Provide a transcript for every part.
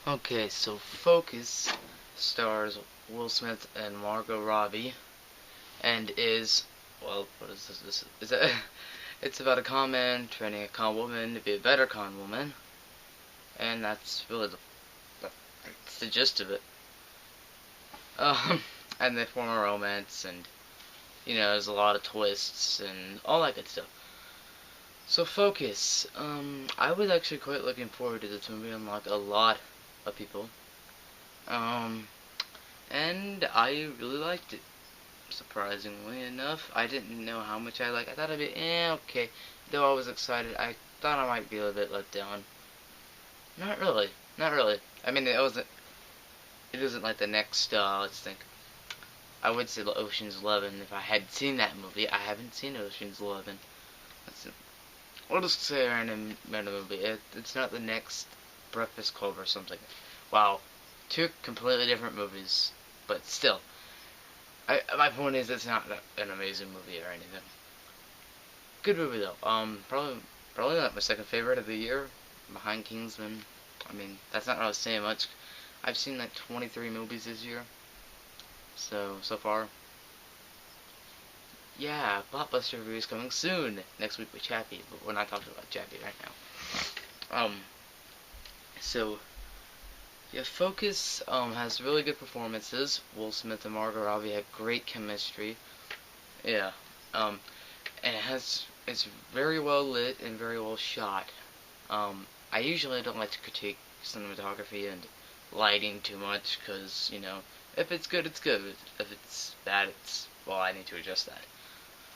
Okay, so Focus stars Will Smith and Margot Robbie, and what is this? This is it. It's about a con man training a con woman to be a better con woman, and that's really that's the gist of it. Um, and they form a romance, and there's a lot of twists and all that good stuff. So Focus, I was actually quite looking forward to this movie, unlike a lot of people. Um, and I really liked it. Surprisingly enough, I didn't know how much I liked. I thought I'd be okay. Though I was excited, I thought I might be a little bit let down. Not really, not really. I mean, it wasn't. It isn't like the next. Let's think. I would say Ocean's 11 if I had seen that movie. I haven't seen Ocean's 11. Let's, we'll just say a random movie. It's not the next Breakfast Club or something. Wow, two completely different movies, but still. My point is, it's not an amazing movie or anything. Good movie though. Probably not my second favorite of the year, behind Kingsman. I mean, that's not really saying much. I've seen like 23 movies this year, so far. Yeah, Blockbuster review is coming soon next week with Chappie, but we're not talking about Chappie right now. So yeah, Focus has really good performances. Will Smith and Margot Robbie have great chemistry. Yeah, and it's very well lit and very well shot. I usually don't like to critique cinematography and lighting too much because if it's good, it's good. If it's bad, I need to adjust that.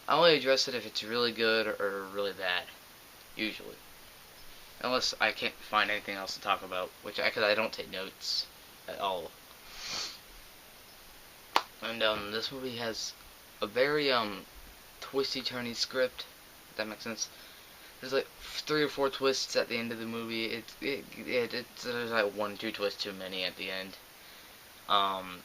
I only address it if it's really good or really bad, usually, unless I can't find anything else to talk about, because I don't take notes at all. And this movie has a very twisty turny script. If that makes sense. There's like 3 or 4 twists at the end of the movie. There's like 1, 2 twists too many at the end. And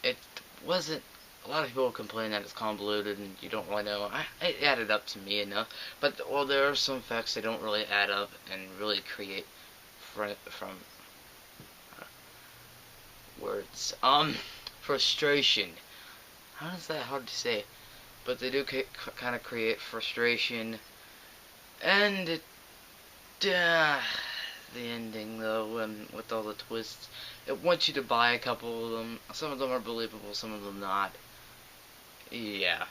it wasn't. A lot of people complain that it's convoluted and you don't really know. It added up to me enough, but there are some facts that don't really add up and really create from words. Frustration. How is that hard to say? But they do kind of create frustration, and the ending though, and with all the twists, it wants you to buy a couple of them. Some of them are believable, some of them not. Yeah,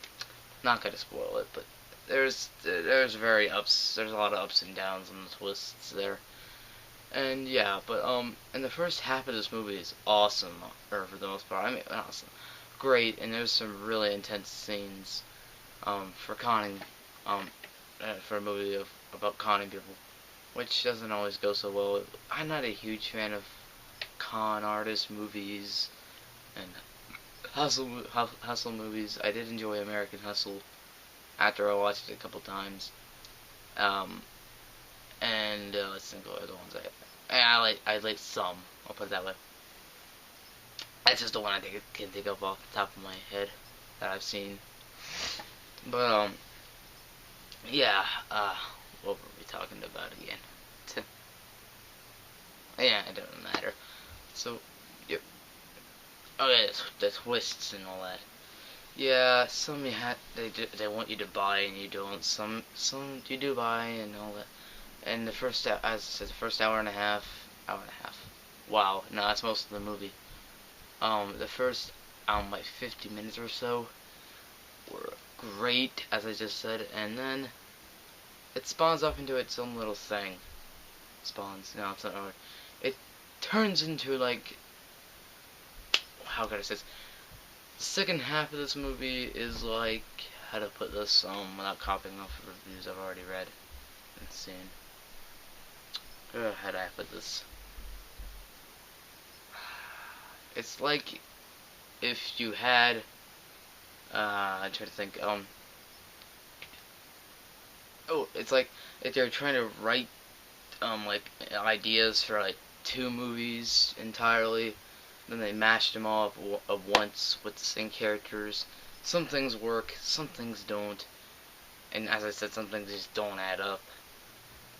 not gonna spoil it, but there's there's a lot of ups and downs and the twists there. And yeah, but and the first half of this movie is awesome, or for the most part. I mean, awesome, great, and there's some really intense scenes for conning, for a movie about conning people, which doesn't always go so well. I'm not a huge fan of con artist movies and hustle movies. I did enjoy American Hustle after I watched it a couple times. Um, and let's think of other ones I like some. I'll put it that way. That's just the one can think of off the top of my head that I've seen. But yeah. What were we talking about again? Yeah, it doesn't matter. So, yep. Oh yeah, the twists and all that. Yeah, some they want you to buy and you don't. Some you do buy and all that. And the first as I said, the first hour and a half. Wow, no, that's most of the movie. The first like 50 minutes or so were great, as I just said, and then it spawns off into its own little thing. Spawns, no, it's not right. It turns into like, how can I say this? The second half of this movie is like, how to put this without copying off of reviews I've already read and seen. How do I put this? It's like if you had I try to think it's like if they're trying to write like ideas for like 2 movies entirely, then they mashed them all up once with the same characters. Some things work, some things don't, and as I said, some things just don't add up.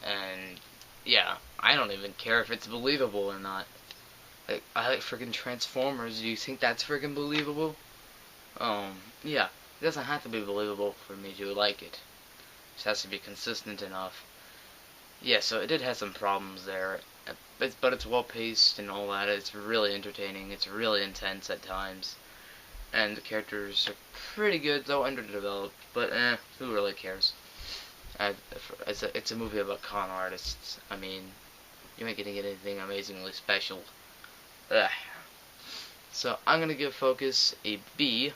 And yeah, I don't even care if it's believable or not. Like, I like freaking Transformers. Do you think that's freaking believable? Yeah. It doesn't have to be believable for me to like it. It just has to be consistent enough. Yeah, so it did have some problems there. But it's well paced and all that. It's really entertaining. It's really intense at times. And the characters are pretty good, though underdeveloped. But who really cares? It's a movie about con artists. I mean, you ain't gonna get anything amazingly special. Ugh. So I'm gonna give Focus a B.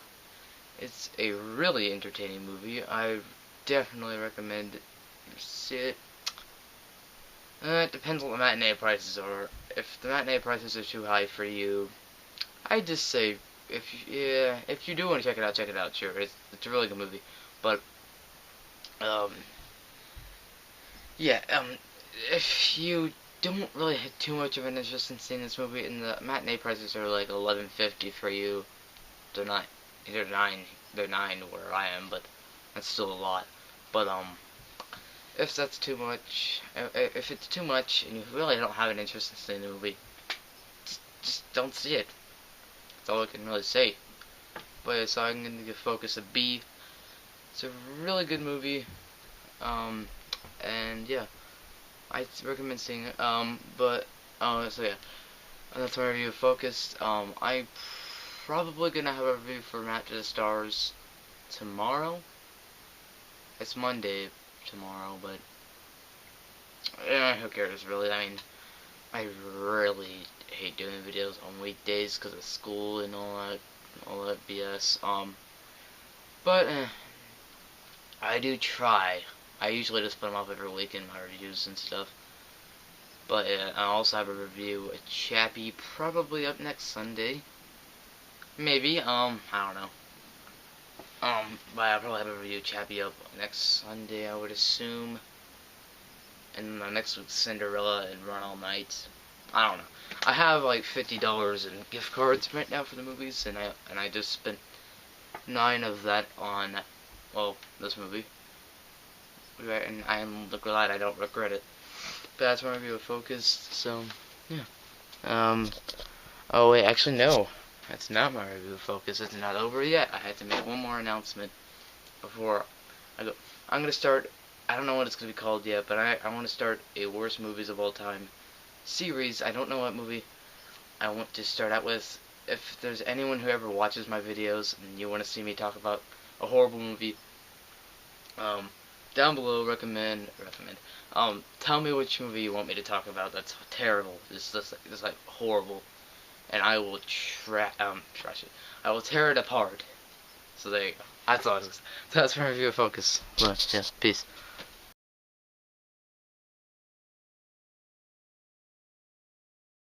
It's a really entertaining movie. I definitely recommend you see it. It depends what the matinee prices are. If the matinee prices are too high for you, I just say if you do want to check it out. Sure, it's a really good movie. But yeah, if you don't really have too much of an interest in seeing this movie, and the matinee prices are like $11.50 for you, they're not. They're nine where I am, but that's still a lot. But if that's too much, if it's too much, and you really don't have an interest in seeing the movie, just don't see it. That's all I can really say. But yeah, so I'm gonna give Focus a B. It's a really good movie. And yeah, I recommend seeing it. So yeah, and that's my review of Focus. I probably gonna have a review for Match of the Stars tomorrow. It's Monday tomorrow, but who cares really? I mean, I really hate doing videos on weekdays because of school and all that BS. But I do try. I usually just put them up every week in my reviews and stuff. But I also have a review of Chappie probably up next Sunday. Maybe, I don't know. But I'll probably have a review of Chappie up next Sunday, I would assume. And next week's Cinderella and Run All Night. I don't know. I have like $50 in gift cards right now for the movies, and I just spent 9 of that on, well, this movie. Right, and I'm glad I don't regret it. But that's my review of Focus, so, yeah. Oh wait, actually no. That's not my review of Focus. It's not over yet. I had to make one more announcement before I go. I'm gonna start, I don't know what it's gonna be called yet, but I want to start a worst movies of all time series. I don't know what movie I want to start out with. If there's anyone who ever watches my videos and you want to see me talk about a horrible movie, down below, tell me which movie you want me to talk about that's terrible, it's like horrible, and I will trash it. I will tear it apart. So there you go. That's my review of Focus. But, yeah, peace.